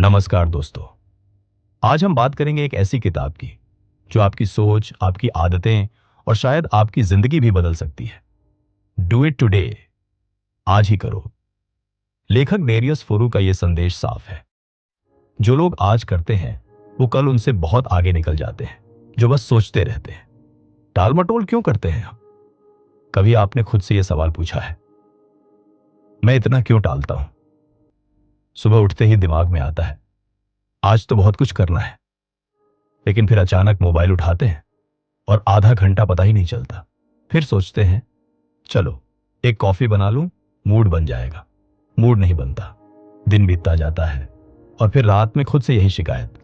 नमस्कार दोस्तों। आज हम बात करेंगे एक ऐसी किताब की जो आपकी सोच, आपकी आदतें और शायद आपकी जिंदगी भी बदल सकती है। डू इट टुडे, आज ही करो। लेखक डेरियस फोरू का यह संदेश साफ है। जो लोग आज करते हैं वो कल उनसे बहुत आगे निकल जाते हैं। जो बस सोचते रहते हैं। टाल मटोल क्यों करते हैं हम? कभी आपने खुद से यह सवाल पूछा है, मैं इतना क्यों टालता हूं? सुबह उठते ही दिमाग में आता है, आज तो बहुत कुछ करना है, लेकिन फिर अचानक मोबाइल उठाते हैं और आधा घंटा पता ही नहीं चलता। फिर सोचते हैं, चलो एक कॉफी बना लूं, मूड बन जाएगा। मूड नहीं बनता, दिन बीतता जाता है और फिर रात में खुद से यही शिकायत,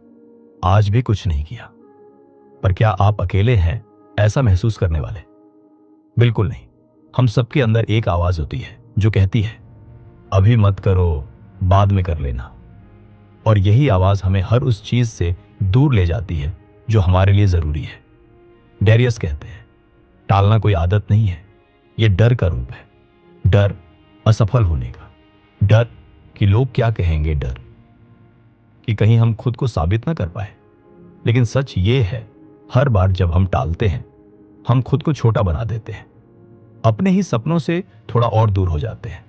आज भी कुछ नहीं किया। पर क्या आप अकेले हैं ऐसा महसूस करने वाले? बिल्कुल नहीं। हम सबके अंदर एक आवाज होती है जो कहती है, अभी मत करो, बाद में कर लेना। और यही आवाज हमें हर उस चीज से दूर ले जाती है जो हमारे लिए जरूरी है। डेरियस कहते हैं, टालना कोई आदत नहीं है, यह डर का रूप है। डर असफल होने का, डर कि लोग क्या कहेंगे, डर कि कहीं हम खुद को साबित ना कर पाए। लेकिन सच ये है, हर बार जब हम टालते हैं हम खुद को छोटा बना देते हैं, अपने ही सपनों से थोड़ा और दूर हो जाते हैं।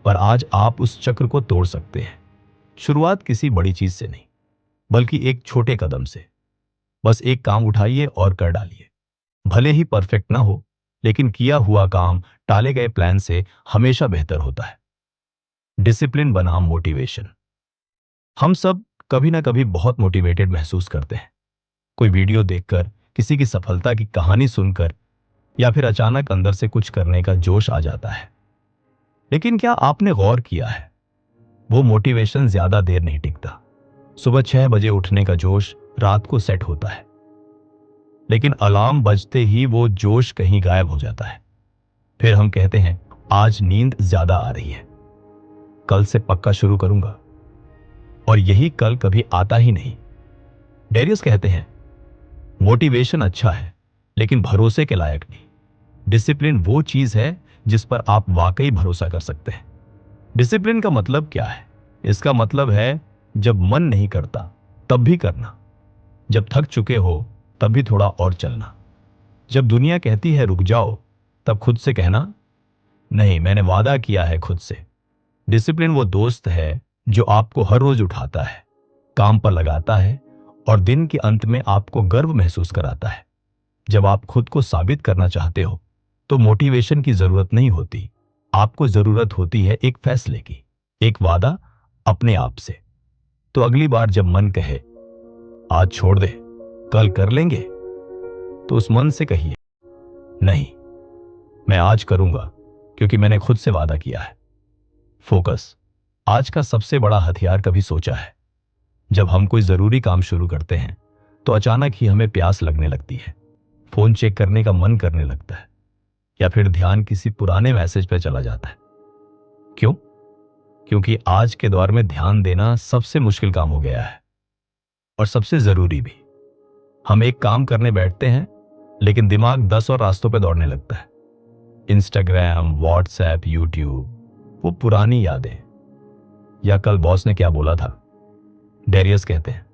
पर आज आप उस चक्र को तोड़ सकते हैं। शुरुआत किसी बड़ी चीज से नहीं, बल्कि एक छोटे कदम से। बस एक काम उठाइए और कर डालिए। भले ही परफेक्ट ना हो, लेकिन किया हुआ काम टाले गए प्लान से हमेशा बेहतर होता है। डिसिप्लिन बनाम मोटिवेशन। हम सब कभी ना कभी बहुत मोटिवेटेड महसूस करते हैं। कोई वीडियो देखकर, किसी की सफलता की कहानी सुनकर, या फिर अचानक अंदर से कुछ करने का जोश आ जाता है। लेकिन क्या आपने गौर किया है, वो मोटिवेशन ज्यादा देर नहीं टिकता। सुबह 6 बजे उठने का जोश रात को सेट होता है, लेकिन अलार्म बजते ही वो जोश कहीं गायब हो जाता है। फिर हम कहते हैं, आज नींद ज्यादा आ रही है, कल से पक्का शुरू करूंगा। और यही कल कभी आता ही नहीं। डेरियस कहते हैं, मोटिवेशन अच्छा है लेकिन भरोसे के लायक नहीं। डिसिप्लिन वो चीज है जिस पर आप वाकई भरोसा कर सकते हैं। डिसिप्लिन का मतलब क्या है? इसका मतलब है, जब मन नहीं करता तब भी करना, जब थक चुके हो तब भी थोड़ा और चलना, जब दुनिया कहती है रुक जाओ तब खुद से कहना, नहीं, मैंने वादा किया है खुद से। डिसिप्लिन वो दोस्त है जो आपको हर रोज उठाता है, काम पर लगाता है और दिन के अंत में आपको गर्व महसूस कराता है। जब आप खुद को साबित करना चाहते हो तो मोटिवेशन की जरूरत नहीं होती, आपको जरूरत होती है एक फैसले की, एक वादा अपने आप से। तो अगली बार जब मन कहे आज छोड़ दे, कल कर लेंगे, तो उस मन से कहिए, नहीं, मैं आज करूंगा, क्योंकि मैंने खुद से वादा किया है। फोकस आज का सबसे बड़ा हथियार। कभी सोचा है, जब हम कोई जरूरी काम शुरू करते हैं तो अचानक ही हमें प्यास लगने लगती है, फोन चेक करने का मन करने लगता है, या फिर ध्यान किसी पुराने मैसेज पर चला जाता है। क्यों? क्योंकि आज के दौर में ध्यान देना सबसे मुश्किल काम हो गया है और सबसे जरूरी भी। हम एक काम करने बैठते हैं लेकिन दिमाग 10 और रास्तों पर दौड़ने लगता है। इंस्टाग्राम, व्हाट्सएप, यूट्यूब, वो पुरानी यादें, या कल बॉस ने क्या बोला था। डेरियस कहते हैं,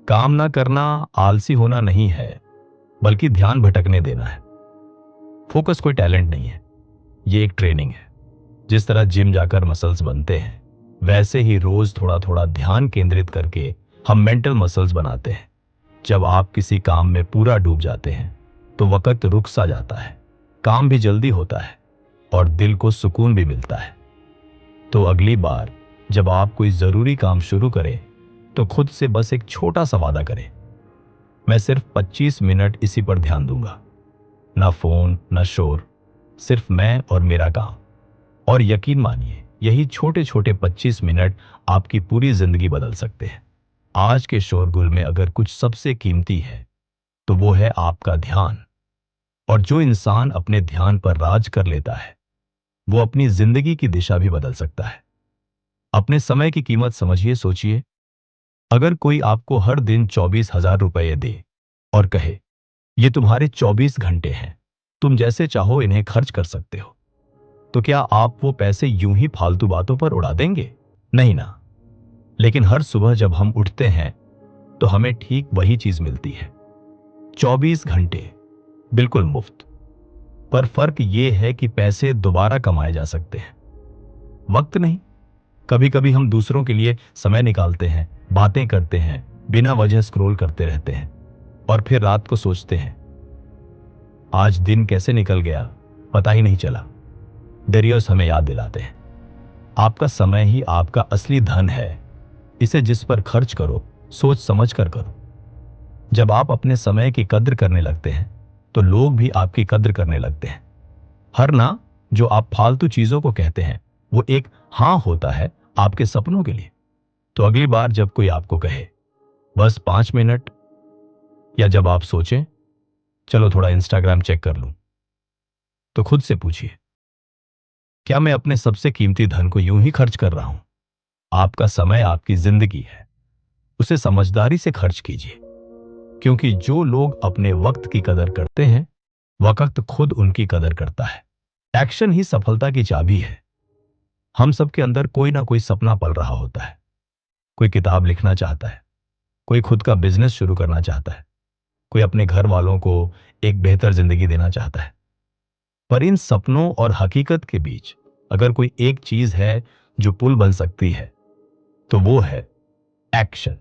काम ना करना आलसी होना नहीं है, बल्कि ध्यान भटकने देना है। फोकस कोई टैलेंट नहीं है, ये एक ट्रेनिंग है। जिस तरह जिम जाकर मसल्स बनते हैं, वैसे ही रोज थोड़ा थोड़ा ध्यान केंद्रित करके हम मेंटल मसल्स बनाते हैं। जब आप किसी काम में पूरा डूब जाते हैं तो वक्त रुक सा जाता है, काम भी जल्दी होता है और दिल को सुकून भी मिलता है। तो अगली बार जब आप कोई जरूरी काम शुरू करें तो खुद से बस एक छोटा सा वादा करें, मैं सिर्फ 25 मिनट इसी पर ध्यान दूंगा। ना फोन, ना शोर, सिर्फ मैं और मेरा काम। और यकीन मानिए, यही छोटे छोटे 25 मिनट आपकी पूरी जिंदगी बदल सकते हैं। आज के शोरगुल में अगर कुछ सबसे कीमती है तो वो है आपका ध्यान। और जो इंसान अपने ध्यान पर राज कर लेता है वो अपनी जिंदगी की दिशा भी बदल सकता है। अपने समय की कीमत समझिए। सोचिए, अगर कोई आपको हर दिन 24,000 रुपये दे और कहे, ये तुम्हारे 24 घंटे हैं, तुम जैसे चाहो इन्हें खर्च कर सकते हो, तो क्या आप वो पैसे यूं ही फालतू बातों पर उड़ा देंगे? नहीं ना। लेकिन हर सुबह जब हम उठते हैं तो हमें ठीक वही चीज मिलती है, 24 घंटे, बिल्कुल मुफ्त। पर फर्क यह है कि पैसे दोबारा कमाए जा सकते हैं, वक्त नहीं। कभी कभी हम दूसरों के लिए समय निकालते हैं, बातें करते हैं, बिना वजह स्क्रॉल करते रहते हैं, और फिर रात को सोचते हैं आज दिन कैसे निकल गया, पता ही नहीं चला। डेरियर्स हमें याद दिलाते हैं आपका समय ही आपका असली धन है, इसे जिस पर खर्च करो सोच समझ कर करो। जब आप अपने समय की कद्र करने लगते हैं तो लोग भी आपकी कद्र करने लगते हैं। हर ना जो आप फालतू चीजों को कहते हैं वो एक हाँ होता है आपके सपनों के लिए। तो अगली बार जब कोई आपको कहे बस 5 मिनट, या जब आप सोचें चलो थोड़ा इंस्टाग्राम चेक कर लूं, तो खुद से पूछिए क्या मैं अपने सबसे कीमती धन को यूं ही खर्च कर रहा हूं। आपका समय आपकी जिंदगी है, उसे समझदारी से खर्च कीजिए, क्योंकि जो लोग अपने वक्त की कदर करते हैं वक्त खुद उनकी कदर करता है। एक्शन ही सफलता की चाबी है। हम सबके अंदर कोई ना कोई सपना पल रहा होता है। कोई किताब लिखना चाहता है, कोई खुद का बिजनेस शुरू करना चाहता है, कोई अपने घर वालों को एक बेहतर जिंदगी देना चाहता है। पर इन सपनों और हकीकत के बीच अगर कोई एक चीज है जो पुल बन सकती है तो वो है एक्शन।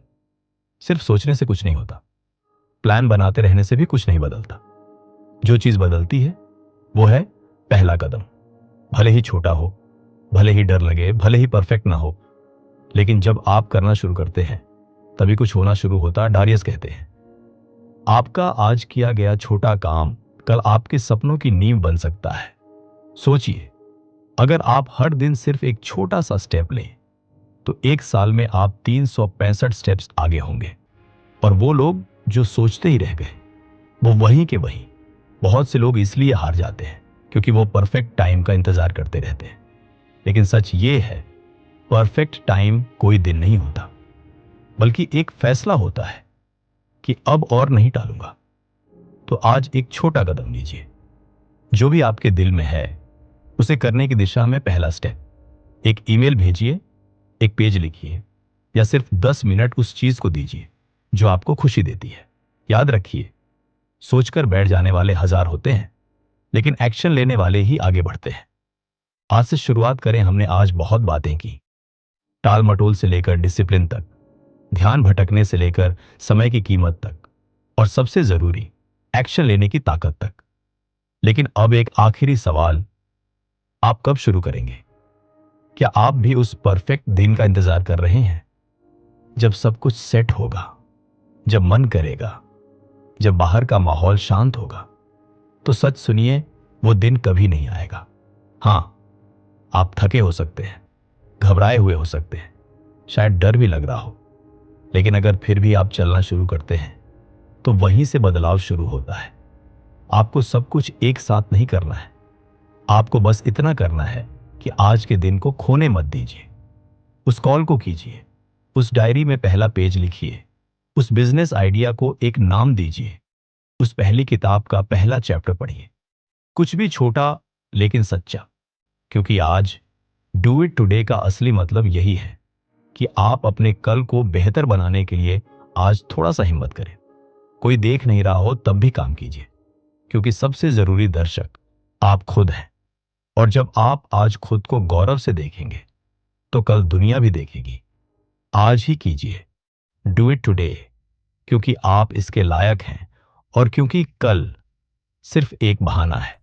सिर्फ सोचने से कुछ नहीं होता, प्लान बनाते रहने से भी कुछ नहीं बदलता। जो चीज बदलती है वो है पहला कदम। भले ही छोटा हो, भले ही डर लगे, भले ही परफेक्ट ना हो, लेकिन जब आप करना शुरू करते हैं तभी कुछ होना शुरू होता। डारियस कहते हैं आपका आज किया गया छोटा काम कल आपके सपनों की नींव बन सकता है। सोचिए, अगर आप हर दिन सिर्फ एक छोटा सा स्टेप लें तो एक साल में आप 365 स्टेप्स आगे होंगे। और वो लोग जो सोचते ही रह गए वो वहीं के वहीं। बहुत से लोग इसलिए हार जाते हैं क्योंकि वो परफेक्ट टाइम का इंतजार करते रहते हैं। लेकिन सच ये है परफेक्ट टाइम कोई दिन नहीं होता, बल्कि एक फैसला होता है कि अब और नहीं टालूंगा। तो आज एक छोटा कदम लीजिए, जो भी आपके दिल में है उसे करने की दिशा में पहला स्टेप। एक ईमेल भेजिए, एक पेज लिखिए, या सिर्फ 10 मिनट उस चीज को दीजिए जो आपको खुशी देती है। याद रखिए, सोचकर बैठ जाने वाले हजार होते हैं, लेकिन एक्शन लेने वाले ही आगे बढ़ते हैं। आज से शुरुआत करें। हमने आज बहुत बातें की, टाल मटोल से लेकर डिसिप्लिन तक, ध्यान भटकने से लेकर समय की कीमत तक, और सबसे जरूरी एक्शन लेने की ताकत तक। लेकिन अब एक आखिरी सवाल, आप कब शुरू करेंगे? क्या आप भी उस परफेक्ट दिन का इंतजार कर रहे हैं जब सब कुछ सेट होगा, जब मन करेगा, जब बाहर का माहौल शांत होगा? तो सच सुनिए, वो दिन कभी नहीं आएगा। हां, आप थके हो सकते हैं, घबराए हुए हो सकते हैं, शायद डर भी लग रहा हो, लेकिन अगर फिर भी आप चलना शुरू करते हैं तो वहीं से बदलाव शुरू होता है। आपको सब कुछ एक साथ नहीं करना है, आपको बस इतना करना है कि आज के दिन को खोने मत दीजिए। उस कॉल को कीजिए, उस डायरी में पहला पेज लिखिए, उस बिजनेस आइडिया को एक नाम दीजिए, उस पहली किताब का पहला चैप्टर पढ़िए। कुछ भी छोटा लेकिन सच्चा, क्योंकि आज डू इट टुडे का असली मतलब यही है कि आप अपने कल को बेहतर बनाने के लिए आज थोड़ा सा हिम्मत करें। कोई देख नहीं रहा हो तब भी काम कीजिए, क्योंकि सबसे जरूरी दर्शक आप खुद हैं। और जब आप आज खुद को गौरव से देखेंगे तो कल दुनिया भी देखेगी। आज ही कीजिए, डू इट टुडे, क्योंकि आप इसके लायक हैं और क्योंकि कल सिर्फ एक बहाना है।